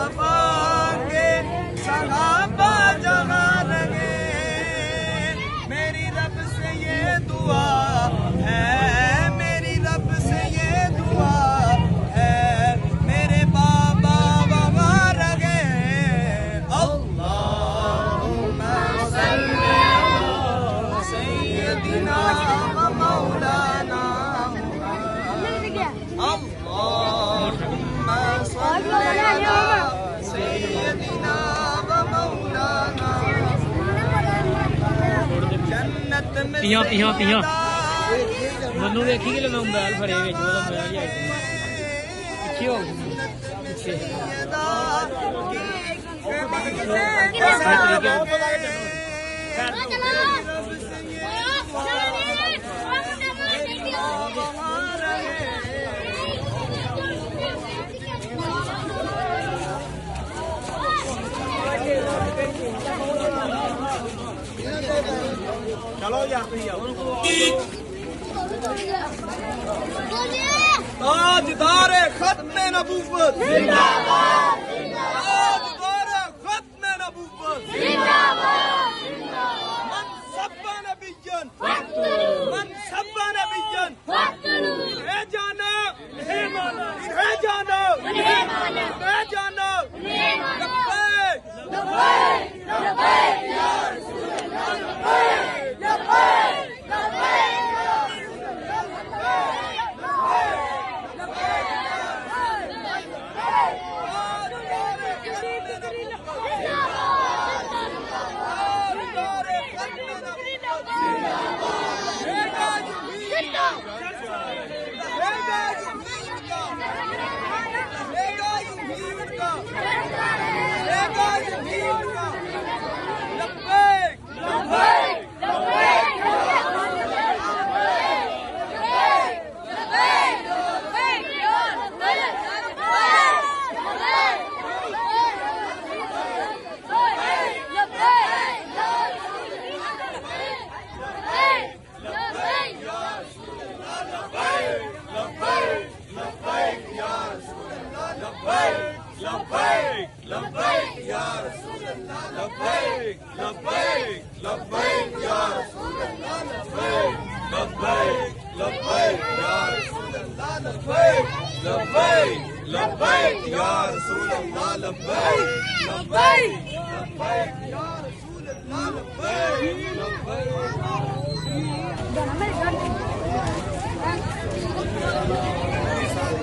मुस्तफा के सहाबा जहां लगे। मेरी रब से ये दुआ है, मेरी रब से ये दुआ है, मेरे बाबा वहां रहे। अल्लाहुम्मा सल्ली अला सय्यदिना व मौलाना अल्लाहुम्मा सल्ली अला सय्यदिना व मौलाना। जन्नत में पिया मनु देखी कि मैं मोबाइल फड़े बिच वो मोबाइल ही पीछे हो पीछे चलो यार ताजदार खत्मे नबूवत जिंदाबाद, ताजदार खत्मे नबूवत जिंदाबाद, मन सब्बा नबिय्यन मन सब्बा नबिय्यन इन्हें जानो इन्हें मानो, इन्हें जानो इन्हें मानो, इन्हें जानो लब्बैक लब्बैक लब्बैक या रसूल अल्लाह, लब्बैक लब्बैक लब्बैक या रसूल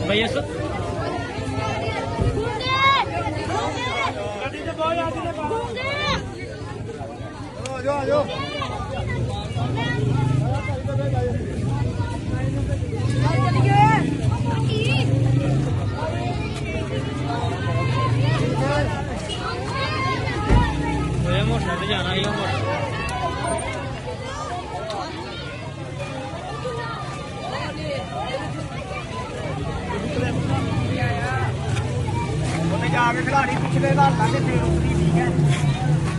भैया सो जो मोटर जाना ही जाके खिलाड़ी पिछले घर लाके फिर उतरी, ठीक है।